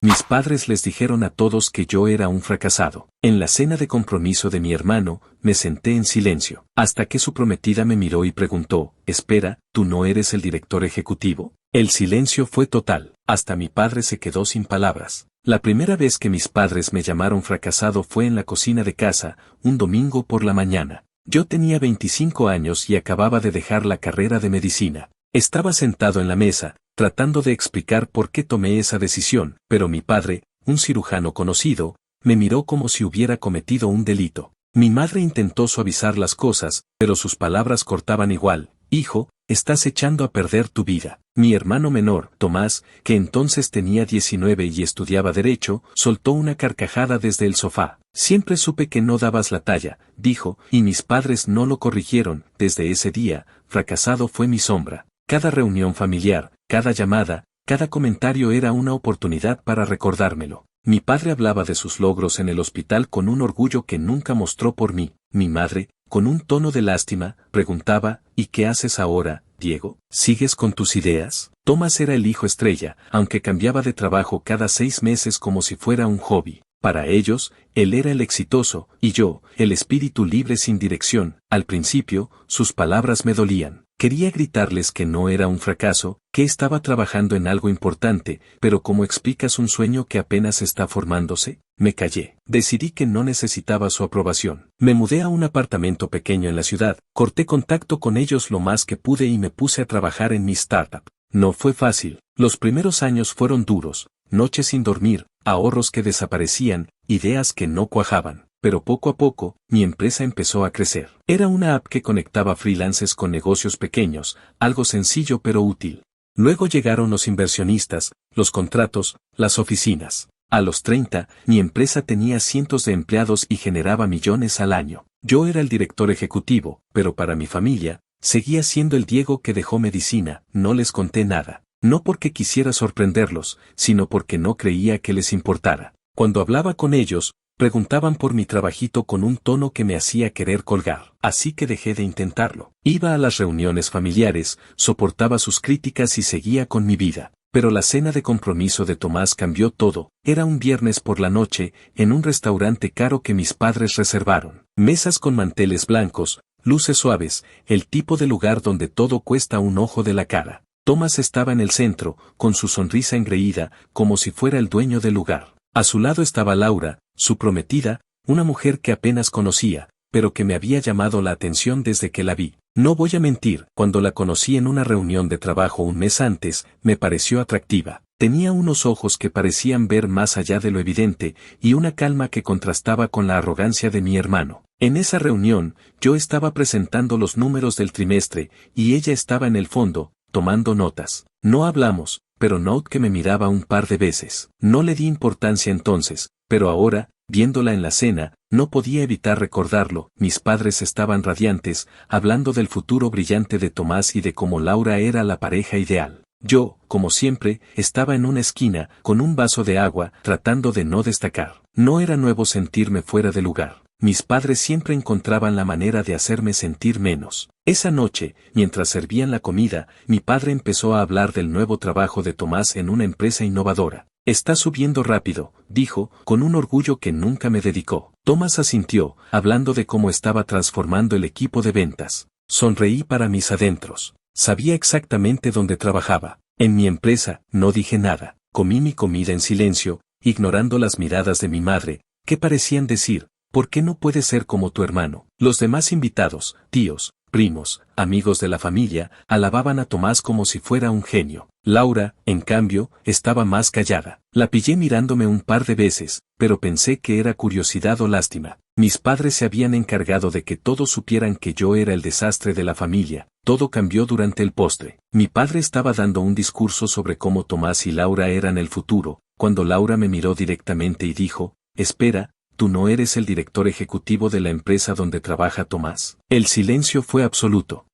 Mis padres les dijeron a todos que yo era un fracasado. En la cena de compromiso de mi hermano, me senté en silencio, hasta que su prometida me miró y preguntó, «Espera, ¿tú no eres el director ejecutivo?». El silencio fue total, hasta mi padre se quedó sin palabras. La primera vez que mis padres me llamaron fracasado fue en la cocina de casa, un domingo por la mañana. Yo tenía 25 años y acababa de dejar la carrera de medicina. Estaba sentado en la mesa, tratando de explicar por qué tomé esa decisión, pero mi padre, un cirujano conocido, me miró como si hubiera cometido un delito. Mi madre intentó suavizar las cosas, pero sus palabras cortaban igual. «Hijo, estás echando a perder tu vida». Mi hermano menor, Tomás, que entonces tenía 19 y estudiaba Derecho, soltó una carcajada desde el sofá. «Siempre supe que no dabas la talla», dijo, y mis padres no lo corrigieron. Desde ese día, fracasado fue mi sombra. Cada reunión familiar, cada llamada, cada comentario era una oportunidad para recordármelo. Mi padre hablaba de sus logros en el hospital con un orgullo que nunca mostró por mí. Mi madre, con un tono de lástima, preguntaba, «¿Y qué haces ahora, Diego? ¿Sigues con tus ideas?». Tomás era el hijo estrella, aunque cambiaba de trabajo cada 6 meses como si fuera un hobby. Para ellos, él era el exitoso, y yo, el espíritu libre sin dirección. Al principio, sus palabras me dolían. Quería gritarles que no era un fracaso, que estaba trabajando en algo importante, pero ¿cómo explicas un sueño que apenas está formándose? Me callé. Decidí que no necesitaba su aprobación. Me mudé a un apartamento pequeño en la ciudad, corté contacto con ellos lo más que pude y me puse a trabajar en mi startup. No fue fácil. Los primeros años fueron duros, noches sin dormir, ahorros que desaparecían, ideas que no cuajaban. Pero poco a poco, mi empresa empezó a crecer. Era una app que conectaba freelancers con negocios pequeños, algo sencillo pero útil. Luego llegaron los inversionistas, los contratos, las oficinas. A los 30, mi empresa tenía cientos de empleados y generaba millones al año. Yo era el director ejecutivo, pero para mi familia, seguía siendo el Diego que dejó medicina. No les conté nada. No porque quisiera sorprenderlos, sino porque no creía que les importara. Cuando hablaba con ellos, preguntaban por mi trabajito con un tono que me hacía querer colgar. Así que dejé de intentarlo. Iba a las reuniones familiares, soportaba sus críticas y seguía con mi vida. Pero la cena de compromiso de Tomás cambió todo. Era un viernes por la noche, en un restaurante caro que mis padres reservaron. Mesas con manteles blancos, luces suaves, el tipo de lugar donde todo cuesta un ojo de la cara. Tomás estaba en el centro, con su sonrisa engreída, como si fuera el dueño del lugar. A su lado estaba Laura, su prometida, una mujer que apenas conocía, pero que me había llamado la atención desde que la vi. No voy a mentir, cuando la conocí en una reunión de trabajo un mes antes, me pareció atractiva. Tenía unos ojos que parecían ver más allá de lo evidente, y una calma que contrastaba con la arrogancia de mi hermano. En esa reunión, yo estaba presentando los números del trimestre, y ella estaba en el fondo, tomando notas. No hablamos, pero note que me miraba un par de veces. No le di importancia entonces, pero ahora, viéndola en la cena, no podía evitar recordarlo. Mis padres estaban radiantes, hablando del futuro brillante de Tomás y de cómo Laura era la pareja ideal. Yo, como siempre, estaba en una esquina, con un vaso de agua, tratando de no destacar. No era nuevo sentirme fuera de lugar. Mis padres siempre encontraban la manera de hacerme sentir menos. Esa noche, mientras servían la comida, mi padre empezó a hablar del nuevo trabajo de Tomás en una empresa innovadora. «Está subiendo rápido», dijo, con un orgullo que nunca me dedicó. Tomás asintió, hablando de cómo estaba transformando el equipo de ventas. Sonreí para mis adentros. Sabía exactamente dónde trabajaba. En mi empresa, no dije nada. Comí mi comida en silencio, ignorando las miradas de mi madre, que parecían decir, «¿Por qué no puedes ser como tu hermano?». Los demás invitados, tíos, primos, amigos de la familia, alababan a Tomás como si fuera un genio. Laura, en cambio, estaba más callada. La pillé mirándome un par de veces, pero pensé que era curiosidad o lástima. Mis padres se habían encargado de que todos supieran que yo era el desastre de la familia. Todo cambió durante el postre. Mi padre estaba dando un discurso sobre cómo Tomás y Laura eran el futuro, cuando Laura me miró directamente y dijo, «Espera, ¿tú no eres el director ejecutivo de la empresa donde trabaja Tomás?». El silencio fue absoluto.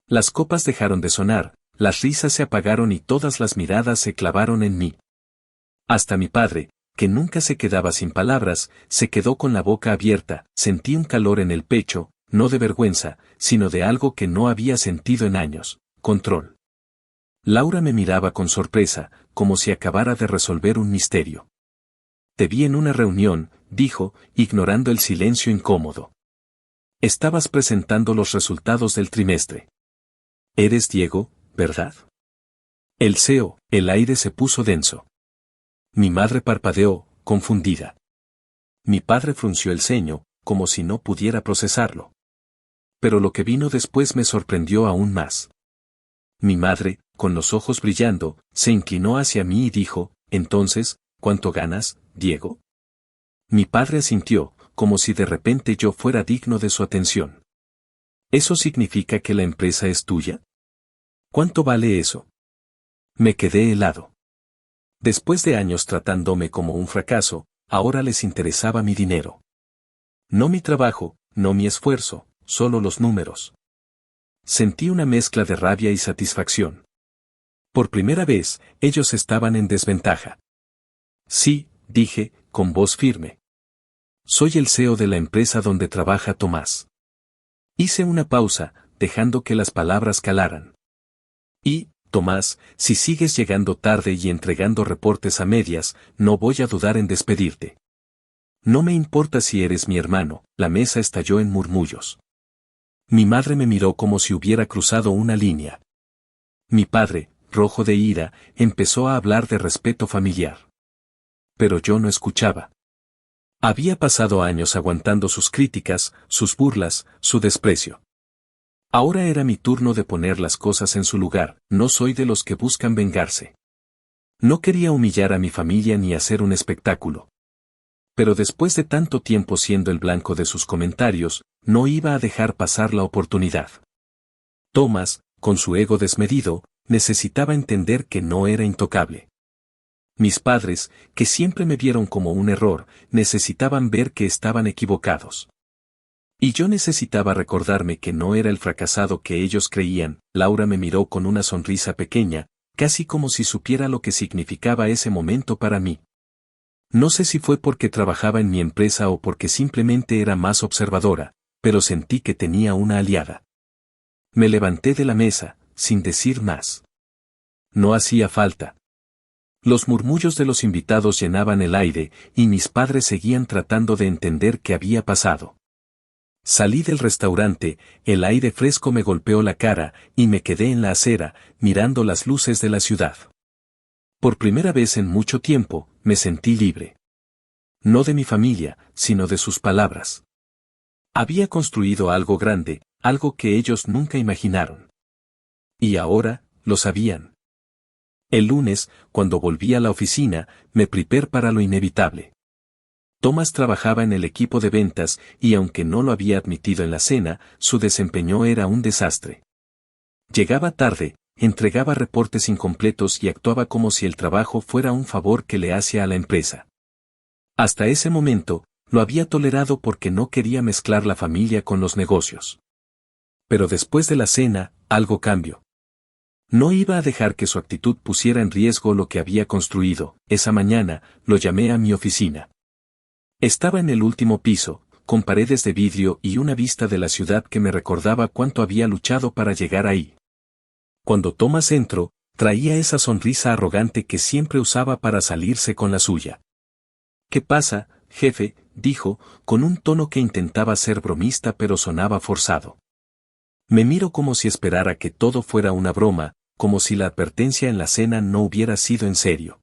Las copas dejaron de sonar, las risas se apagaron y todas las miradas se clavaron en mí. Hasta mi padre, que nunca se quedaba sin palabras, se quedó con la boca abierta. Sentí un calor en el pecho, no de vergüenza, sino de algo que no había sentido en años: control. Laura me miraba con sorpresa, como si acabara de resolver un misterio. Te vi en una reunión, dijo, ignorando el silencio incómodo. Estabas presentando los resultados del trimestre. Eres Diego, ¿verdad? El CEO, el aire se puso denso. Mi madre parpadeó, confundida. Mi padre frunció el ceño, como si no pudiera procesarlo. Pero lo que vino después me sorprendió aún más. Mi madre, con los ojos brillando, se inclinó hacia mí y dijo, entonces, ¿cuánto ganas, Diego? Mi padre asintió, como si de repente yo fuera digno de su atención. ¿Eso significa que la empresa es tuya? ¿Cuánto vale eso? Me quedé helado. Después de años tratándome como un fracaso, ahora les interesaba mi dinero. No mi trabajo, no mi esfuerzo, solo los números. Sentí una mezcla de rabia y satisfacción. Por primera vez, ellos estaban en desventaja. Sí, dije, con voz firme. Soy el CEO de la empresa donde trabaja Tomás. Hice una pausa, dejando que las palabras calaran. Y, Tomás, si sigues llegando tarde y entregando reportes a medias, no voy a dudar en despedirte. No me importa si eres mi hermano, la mesa estalló en murmullos. Mi madre me miró como si hubiera cruzado una línea. Mi padre, rojo de ira, empezó a hablar de respeto familiar. Pero yo no escuchaba. Había pasado años aguantando sus críticas, sus burlas, su desprecio. Ahora era mi turno de poner las cosas en su lugar, no soy de los que buscan vengarse. No quería humillar a mi familia ni hacer un espectáculo. Pero después de tanto tiempo siendo el blanco de sus comentarios, no iba a dejar pasar la oportunidad. Tomás, con su ego desmedido, necesitaba entender que no era intocable. Mis padres, que siempre me vieron como un error, necesitaban ver que estaban equivocados. Y yo necesitaba recordarme que no era el fracasado que ellos creían. Laura me miró con una sonrisa pequeña, casi como si supiera lo que significaba ese momento para mí. No sé si fue porque trabajaba en mi empresa o porque simplemente era más observadora, pero sentí que tenía una aliada. Me levanté de la mesa, sin decir más. No hacía falta. Los murmullos de los invitados llenaban el aire, y mis padres seguían tratando de entender qué había pasado. Salí del restaurante, el aire fresco me golpeó la cara, y me quedé en la acera, mirando las luces de la ciudad. Por primera vez en mucho tiempo, me sentí libre. No de mi familia, sino de sus palabras. Había construido algo grande, algo que ellos nunca imaginaron. Y ahora, lo sabían. El lunes, cuando volví a la oficina, me preparé para lo inevitable. Tomás trabajaba en el equipo de ventas y aunque no lo había admitido en la cena, su desempeño era un desastre. Llegaba tarde, entregaba reportes incompletos y actuaba como si el trabajo fuera un favor que le hacía a la empresa. Hasta ese momento, lo había tolerado porque no quería mezclar la familia con los negocios. Pero después de la cena, algo cambió. No iba a dejar que su actitud pusiera en riesgo lo que había construido. Esa mañana, lo llamé a mi oficina. Estaba en el último piso, con paredes de vidrio y una vista de la ciudad que me recordaba cuánto había luchado para llegar ahí. Cuando Tomás entró, traía esa sonrisa arrogante que siempre usaba para salirse con la suya. ¿Qué pasa, jefe?, dijo, con un tono que intentaba ser bromista pero sonaba forzado. Me miro como si esperara que todo fuera una broma, como si la advertencia en la cena no hubiera sido en serio.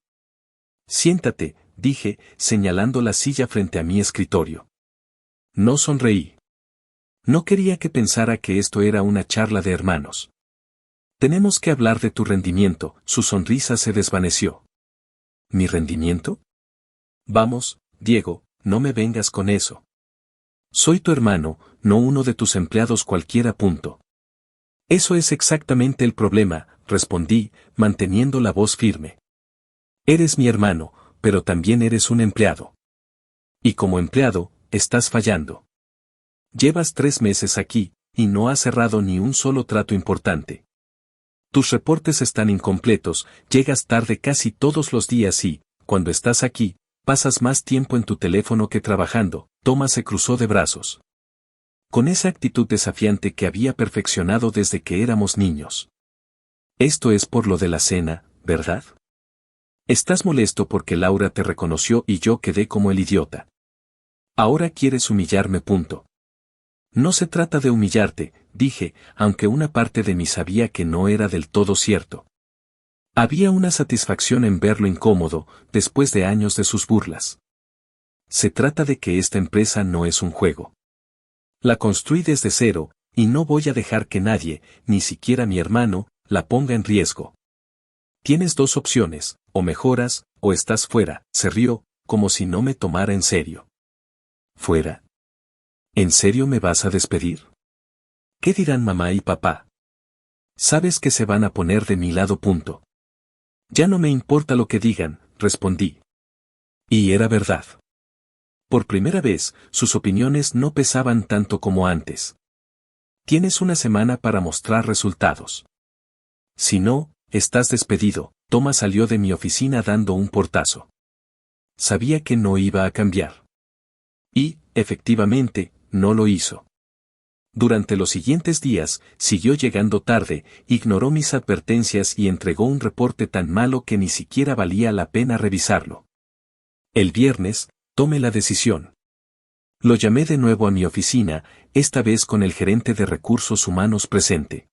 Siéntate, dije, señalando la silla frente a mi escritorio. No sonreí. No quería que pensara que esto era una charla de hermanos. Tenemos que hablar de tu rendimiento. Su sonrisa se desvaneció. ¿Mi rendimiento? Vamos, Diego, no me vengas con eso. Soy tu hermano, no uno de tus empleados cualquiera. Eso es exactamente el problema, respondí, manteniendo la voz firme. Eres mi hermano, pero también eres un empleado. Y como empleado, estás fallando. Llevas 3 meses aquí, y no has cerrado ni un solo trato importante. Tus reportes están incompletos, llegas tarde casi todos los días y, cuando estás aquí, pasas más tiempo en tu teléfono que trabajando. Tomás se cruzó de brazos. Con esa actitud desafiante que había perfeccionado desde que éramos niños. Esto es por lo de la cena, ¿verdad? Estás molesto porque Laura te reconoció y yo quedé como el idiota. Ahora quieres humillarme. No se trata de humillarte, dije, aunque una parte de mí sabía que no era del todo cierto. Había una satisfacción en verlo incómodo, después de años de sus burlas. Se trata de que esta empresa no es un juego. La construí desde cero, y no voy a dejar que nadie, ni siquiera mi hermano, la ponga en riesgo. Tienes dos opciones, o mejoras, o estás fuera. Se rió, como si no me tomara en serio. ¿Fuera? ¿En serio me vas a despedir? ¿Qué dirán mamá y papá? Sabes que se van a poner de mi lado. Ya no me importa lo que digan, respondí. Y era verdad. Por primera vez, sus opiniones no pesaban tanto como antes. Tienes una semana para mostrar resultados. Si no, estás despedido. Thomas salió de mi oficina dando un portazo. Sabía que no iba a cambiar. Y, efectivamente, no lo hizo. Durante los siguientes días, siguió llegando tarde, ignoró mis advertencias y entregó un reporte tan malo que ni siquiera valía la pena revisarlo. El viernes, tomé la decisión. Lo llamé de nuevo a mi oficina, esta vez con el gerente de recursos humanos presente.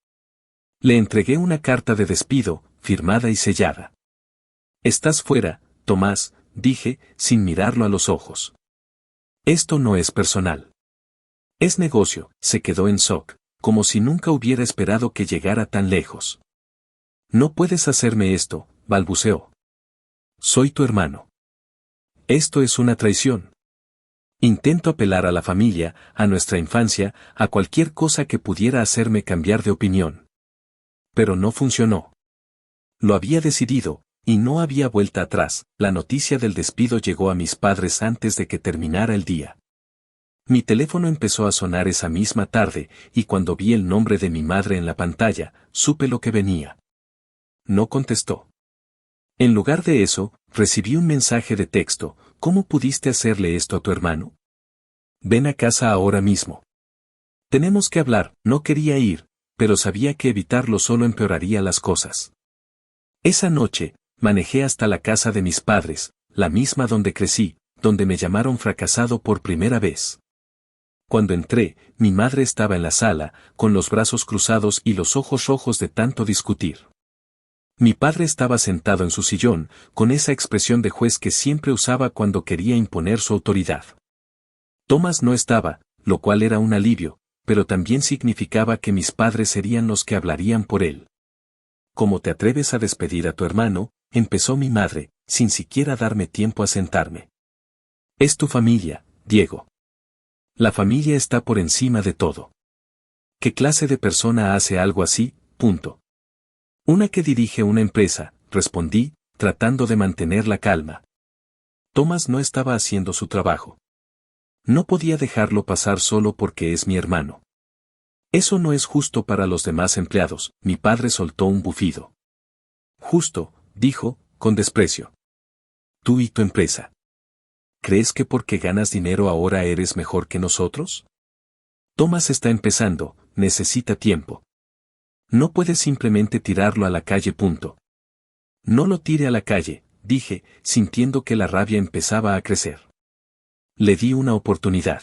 Le entregué una carta de despido, firmada y sellada. Estás fuera, Tomás, dije, sin mirarlo a los ojos. Esto no es personal. Es negocio. Se quedó en shock, como si nunca hubiera esperado que llegara tan lejos. No puedes hacerme esto, balbuceó. Soy tu hermano. Esto es una traición. Intento apelar a la familia, a nuestra infancia, a cualquier cosa que pudiera hacerme cambiar de opinión. Pero no funcionó. Lo había decidido, y no había vuelta atrás. La noticia del despido llegó a mis padres antes de que terminara el día. Mi teléfono empezó a sonar esa misma tarde, y cuando vi el nombre de mi madre en la pantalla, supe lo que venía. No contestó. En lugar de eso, recibí un mensaje de texto. ¿Cómo pudiste hacerle esto a tu hermano? Ven a casa ahora mismo. Tenemos que hablar. No quería ir, pero sabía que evitarlo solo empeoraría las cosas. Esa noche, manejé hasta la casa de mis padres, la misma donde crecí, donde me llamaron fracasado por primera vez. Cuando entré, mi madre estaba en la sala, con los brazos cruzados y los ojos rojos de tanto discutir. Mi padre estaba sentado en su sillón, con esa expresión de juez que siempre usaba cuando quería imponer su autoridad. Thomas no estaba, lo cual era un alivio, pero también significaba que mis padres serían los que hablarían por él. ¿Cómo te atreves a despedir a tu hermano?, empezó mi madre, sin siquiera darme tiempo a sentarme. Es tu familia, Diego. La familia está por encima de todo. ¿Qué clase de persona hace algo así? Una que dirige una empresa, respondí, tratando de mantener la calma. Thomas no estaba haciendo su trabajo. No podía dejarlo pasar solo porque es mi hermano. Eso no es justo para los demás empleados. Mi padre soltó un bufido. Justo, dijo, con desprecio. Tú y tu empresa. ¿Crees que porque ganas dinero ahora eres mejor que nosotros? Thomas está empezando, necesita tiempo. No puedes simplemente tirarlo a la calle. No lo tire a la calle, dije, sintiendo que la rabia empezaba a crecer. Le di una oportunidad.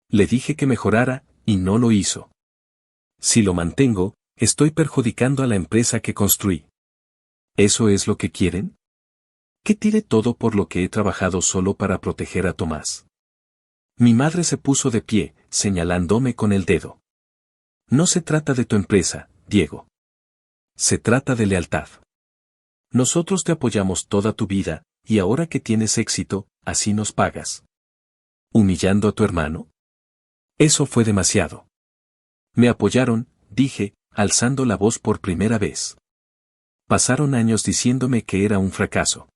Le dije que mejorara, y no lo hizo. Si lo mantengo, estoy perjudicando a la empresa que construí. ¿Eso es lo que quieren? ¿Que tire todo por lo que he trabajado solo para proteger a Tomás? Mi madre se puso de pie, señalándome con el dedo. No se trata de tu empresa, Diego. Se trata de lealtad. Nosotros te apoyamos toda tu vida, y ahora que tienes éxito, así nos pagas. ¿Humillando a tu hermano? Eso fue demasiado. Me apoyaron, dije, alzando la voz por primera vez. Pasaron años diciéndome que era un fracaso.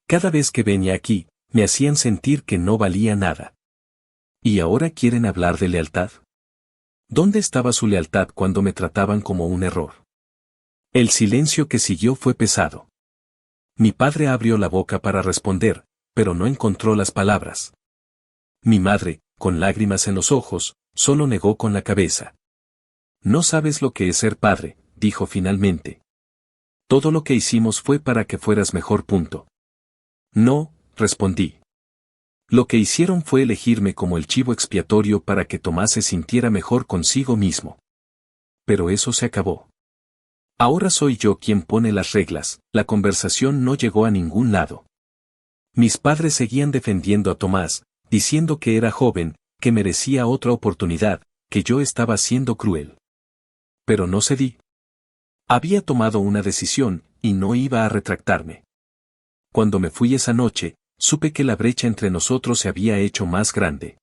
Cada vez que venía aquí, me hacían sentir que no valía nada. ¿Y ahora quieren hablar de lealtad? ¿Dónde estaba su lealtad cuando me trataban como un error? El silencio que siguió fue pesado. Mi padre abrió la boca para responder, pero no encontró las palabras. Mi madre, con lágrimas en los ojos, solo negó con la cabeza. No sabes lo que es ser padre, dijo finalmente. Todo lo que hicimos fue para que fueras mejor. No, respondí. Lo que hicieron fue elegirme como el chivo expiatorio para que Tomás se sintiera mejor consigo mismo. Pero eso se acabó. Ahora soy yo quien pone las reglas. La conversación no llegó a ningún lado. Mis padres seguían defendiendo a Tomás, diciendo que era joven, que merecía otra oportunidad, que yo estaba siendo cruel. Pero no cedí. Había tomado una decisión, y no iba a retractarme. Cuando me fui esa noche, supe que la brecha entre nosotros se había hecho más grande.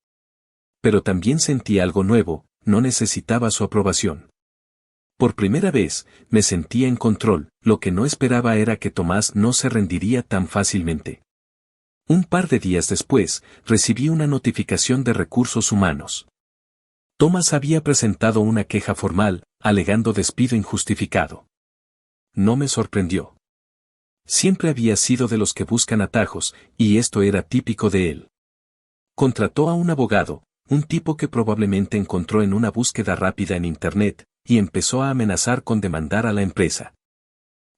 Pero también sentí algo nuevo, no necesitaba su aprobación. Por primera vez, me sentía en control, lo que no esperaba era que Tomás no se rendiría tan fácilmente. Un par de días después, recibí una notificación de Recursos Humanos. Tomás había presentado una queja formal, alegando despido injustificado. No me sorprendió. Siempre había sido de los que buscan atajos, y esto era típico de él. Contrató a un abogado, un tipo que probablemente encontró en una búsqueda rápida en Internet, y empezó a amenazar con demandar a la empresa.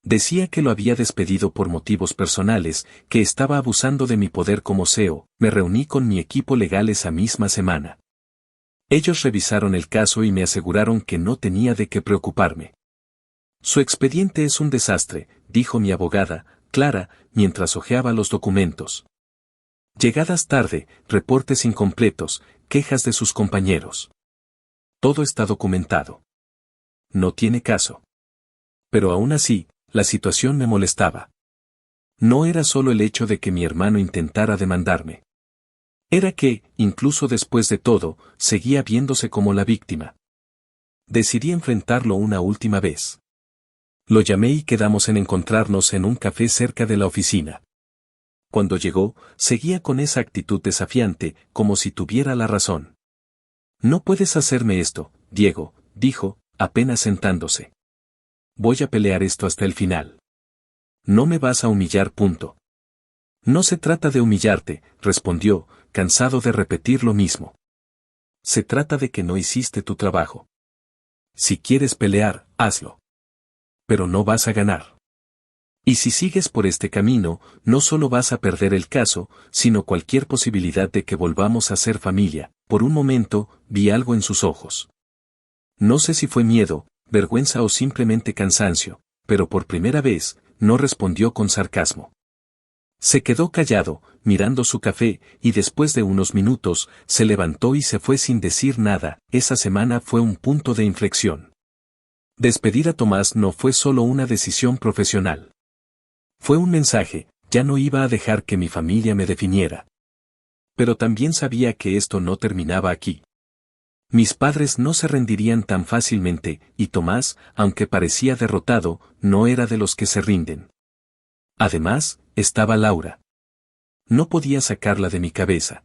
Decía que lo había despedido por motivos personales, que estaba abusando de mi poder como CEO. Me reuní con mi equipo legal esa misma semana. Ellos revisaron el caso y me aseguraron que no tenía de qué preocuparme. Su expediente es un desastre, dijo mi abogada, Clara, mientras hojeaba los documentos. Llegadas tarde, reportes incompletos, quejas de sus compañeros. Todo está documentado. No tiene caso. Pero aún así, la situación me molestaba. No era solo el hecho de que mi hermano intentara demandarme. Era que, incluso después de todo, seguía viéndose como la víctima. Decidí enfrentarlo una última vez. Lo llamé y quedamos en encontrarnos en un café cerca de la oficina. Cuando llegó, seguía con esa actitud desafiante, como si tuviera la razón. No puedes hacerme esto, Diego, dijo, apenas sentándose. Voy a pelear esto hasta el final. No me vas a humillar. No se trata de humillarte, respondió, cansado de repetir lo mismo. Se trata de que no hiciste tu trabajo. Si quieres pelear, hazlo. Pero no vas a ganar. Y si sigues por este camino, no solo vas a perder el caso, sino cualquier posibilidad de que volvamos a ser familia. Por un momento, vi algo en sus ojos. No sé si fue miedo, vergüenza o simplemente cansancio, pero por primera vez, no respondió con sarcasmo. Se quedó callado, mirando su café, y después de unos minutos, se levantó y se fue sin decir nada. Esa semana fue un punto de inflexión. Despedir a Tomás no fue solo una decisión profesional. Fue un mensaje, ya no iba a dejar que mi familia me definiera. Pero también sabía que esto no terminaba aquí. Mis padres no se rendirían tan fácilmente, y Tomás, aunque parecía derrotado, no era de los que se rinden. Además, estaba Laura. No podía sacarla de mi cabeza.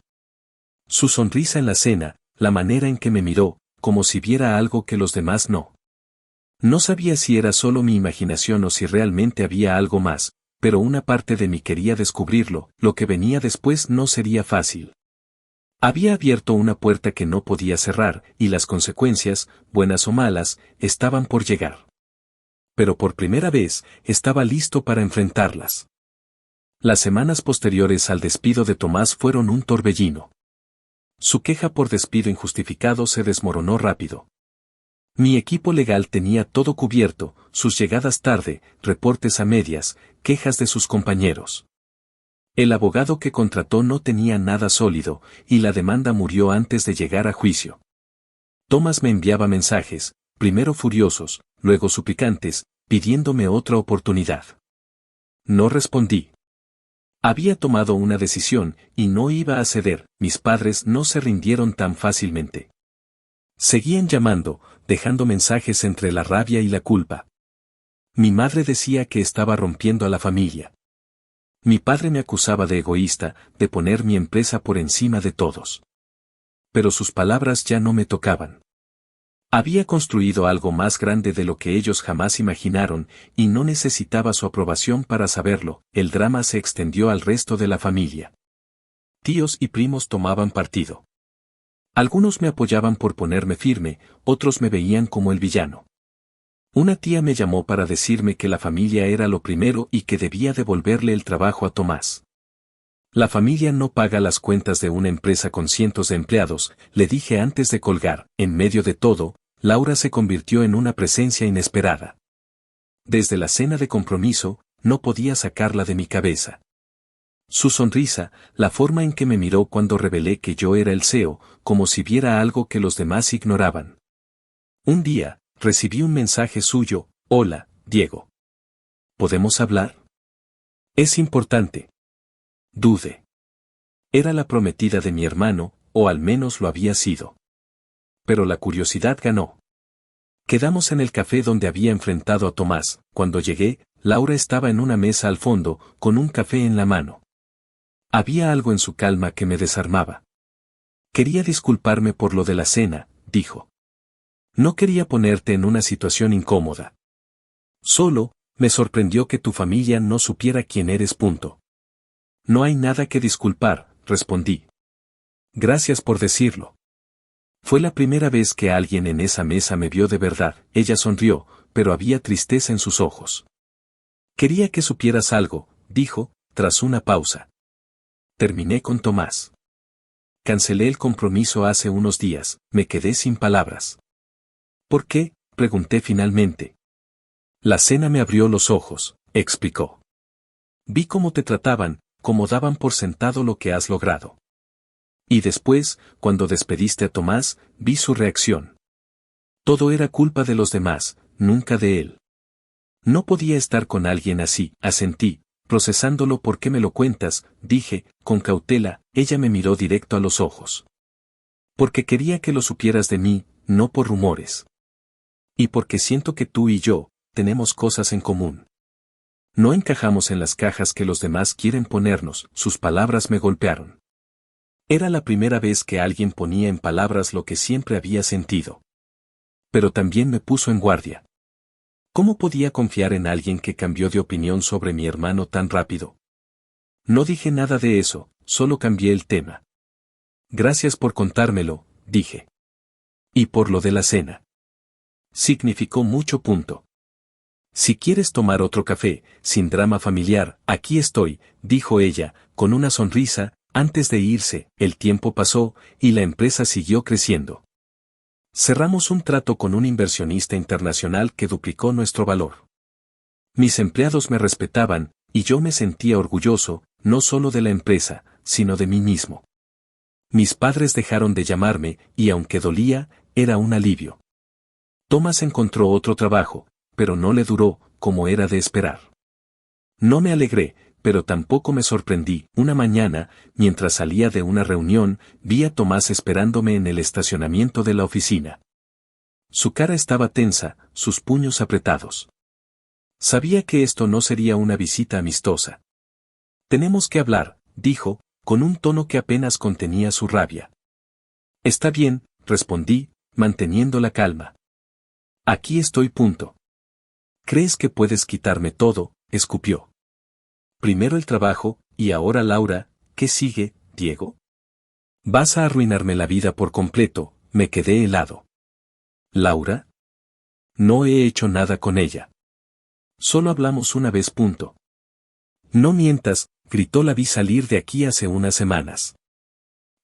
Su sonrisa en la cena, la manera en que me miró, como si viera algo que los demás no. No sabía si era solo mi imaginación o si realmente había algo más, pero una parte de mí quería descubrirlo. Lo que venía después no sería fácil. Había abierto una puerta que no podía cerrar, y las consecuencias, buenas o malas, estaban por llegar. Pero por primera vez, estaba listo para enfrentarlas. Las semanas posteriores al despido de Tomás fueron un torbellino. Su queja por despido injustificado se desmoronó rápido. Mi equipo legal tenía todo cubierto, sus llegadas tarde, reportes a medias, quejas de sus compañeros. El abogado que contrató no tenía nada sólido, y la demanda murió antes de llegar a juicio. Tomás me enviaba mensajes, primero furiosos, luego suplicantes, pidiéndome otra oportunidad. No respondí. Había tomado una decisión, y no iba a ceder. Mis padres no se rindieron tan fácilmente. Seguían llamando, dejando mensajes entre la rabia y la culpa. Mi madre decía que estaba rompiendo a la familia. Mi padre me acusaba de egoísta, de poner mi empresa por encima de todos. Pero sus palabras ya no me tocaban. Había construido algo más grande de lo que ellos jamás imaginaron, y no necesitaba su aprobación para saberlo. El drama se extendió al resto de la familia. Tíos y primos tomaban partido. Algunos me apoyaban por ponerme firme, otros me veían como el villano. Una tía me llamó para decirme que la familia era lo primero y que debía devolverle el trabajo a Tomás. La familia no paga las cuentas de una empresa con cientos de empleados, le dije antes de colgar. En medio de todo, Laura se convirtió en una presencia inesperada. Desde la cena de compromiso, no podía sacarla de mi cabeza. Su sonrisa, la forma en que me miró cuando revelé que yo era el CEO, como si viera algo que los demás ignoraban. Un día, recibí un mensaje suyo: «Hola, Diego. ¿Podemos hablar? Es importante». Dudé. Era la prometida de mi hermano, o al menos lo había sido. Pero la curiosidad ganó. Quedamos en el café donde había enfrentado a Tomás. Cuando llegué, Laura estaba en una mesa al fondo, con un café en la mano. Había algo en su calma que me desarmaba. «Quería disculparme por lo de la cena», dijo. «No quería ponerte en una situación incómoda. Solo, me sorprendió que tu familia no supiera quién eres. Punto». «No hay nada que disculpar», respondí. «Gracias por decirlo». Fue la primera vez que alguien en esa mesa me vio de verdad. Ella sonrió, pero había tristeza en sus ojos. «Quería que supieras algo», dijo, tras una pausa. «Terminé con Tomás. Cancelé el compromiso hace unos días». Me quedé sin palabras. «¿Por qué?», pregunté finalmente. «La cena me abrió los ojos», explicó. «Vi cómo te trataban, cómo daban por sentado lo que has logrado. Y después, cuando despediste a Tomás, vi su reacción. Todo era culpa de los demás, nunca de él. No podía estar con alguien así». Asentí, procesándolo. «¿Por qué me lo cuentas?», dije, con cautela. Ella me miró directo a los ojos. «Porque quería que lo supieras de mí, no por rumores. Y porque siento que tú y yo tenemos cosas en común. No encajamos en las cajas que los demás quieren ponernos». Sus palabras me golpearon. Era la primera vez que alguien ponía en palabras lo que siempre había sentido. Pero también me puso en guardia. ¿Cómo podía confiar en alguien que cambió de opinión sobre mi hermano tan rápido? No dije nada de eso, solo cambié el tema. «Gracias por contármelo», dije. «Y por lo de la cena. Significó mucho. Punto. Si quieres tomar otro café, sin drama familiar, aquí estoy», dijo ella, con una sonrisa. Antes de irse, el tiempo pasó, y la empresa siguió creciendo. Cerramos un trato con un inversionista internacional que duplicó nuestro valor. Mis empleados me respetaban, y yo me sentía orgulloso, no solo de la empresa, sino de mí mismo. Mis padres dejaron de llamarme, y aunque dolía, era un alivio. Tomás encontró otro trabajo, pero no le duró, como era de esperar. No me alegré, pero tampoco me sorprendí. Una mañana, mientras salía de una reunión, vi a Tomás esperándome en el estacionamiento de la oficina. Su cara estaba tensa, sus puños apretados. Sabía que esto no sería una visita amistosa. «Tenemos que hablar», dijo, con un tono que apenas contenía su rabia. «Está bien», respondí, manteniendo la calma. «Aquí estoy. Punto». «¿Crees que puedes quitarme todo?», escupió. «Primero el trabajo, y ahora Laura. ¿Qué sigue, Diego? Vas a arruinarme la vida por completo». Me quedé helado. «¿Laura? No he hecho nada con ella. Solo hablamos una vez. Punto». «No mientas», gritó. «La vi salir de aquí hace unas semanas.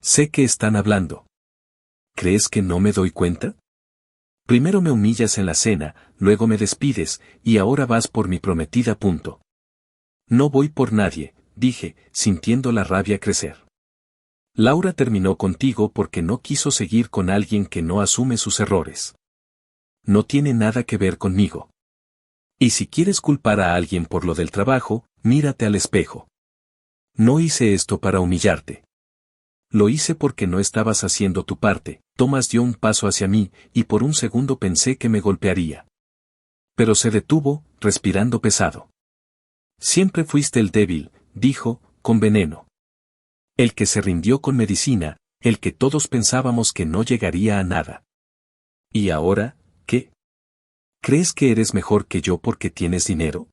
Sé que están hablando. ¿Crees que no me doy cuenta? Primero me humillas en la cena, luego me despides, y ahora vas por mi prometida. Punto». «No voy por nadie», dije, sintiendo la rabia crecer. «Laura terminó contigo porque no quiso seguir con alguien que no asume sus errores. No tiene nada que ver conmigo. Y si quieres culpar a alguien por lo del trabajo, mírate al espejo. No hice esto para humillarte. Lo hice porque no estabas haciendo tu parte». Tomás dio un paso hacia mí, y por un segundo pensé que me golpearía. Pero se detuvo, respirando pesado. «Siempre fuiste el débil», dijo, con veneno. «El que se rindió con medicina, el que todos pensábamos que no llegaría a nada. ¿Y ahora, qué? ¿Crees que eres mejor que yo porque tienes dinero?»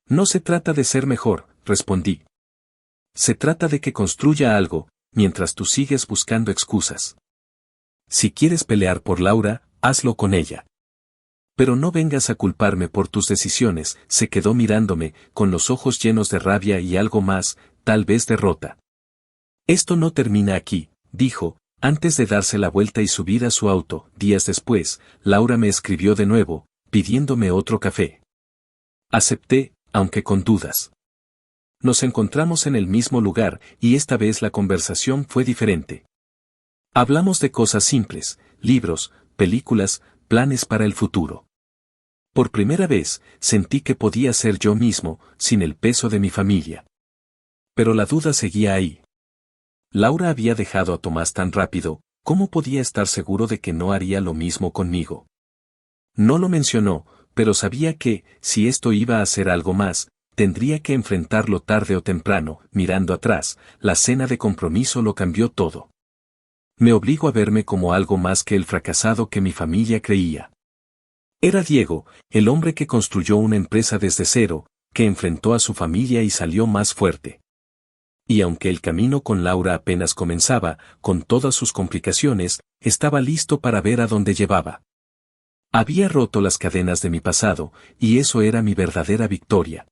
«No se trata de ser mejor», respondí. «Se trata de que construya algo, mientras tú sigues buscando excusas. Si quieres pelear por Laura, hazlo con ella. Pero no vengas a culparme por tus decisiones, se quedó mirándome, con los ojos llenos de rabia y algo más, tal vez derrota. Esto no termina aquí, dijo, antes de darse la vuelta y subir a su auto. Días después, Laura me escribió de nuevo, pidiéndome otro café. Acepté, aunque con dudas. Nos encontramos en el mismo lugar, y esta vez la conversación fue diferente. Hablamos de cosas simples, libros, películas, planes para el futuro. Por primera vez, sentí que podía ser yo mismo, sin el peso de mi familia. Pero la duda seguía ahí. Laura había dejado a Tomás tan rápido, ¿cómo podía estar seguro de que no haría lo mismo conmigo? No lo mencionó, pero sabía que, si esto iba a ser algo más, tendría que enfrentarlo tarde o temprano. Mirando atrás, la cena de compromiso lo cambió todo. Me obligó a verme como algo más que el fracasado que mi familia creía. Era Diego, el hombre que construyó una empresa desde cero, que enfrentó a su familia y salió más fuerte. Y aunque el camino con Laura apenas comenzaba, con todas sus complicaciones, estaba listo para ver a dónde llevaba. Había roto las cadenas de mi pasado, y eso era mi verdadera victoria.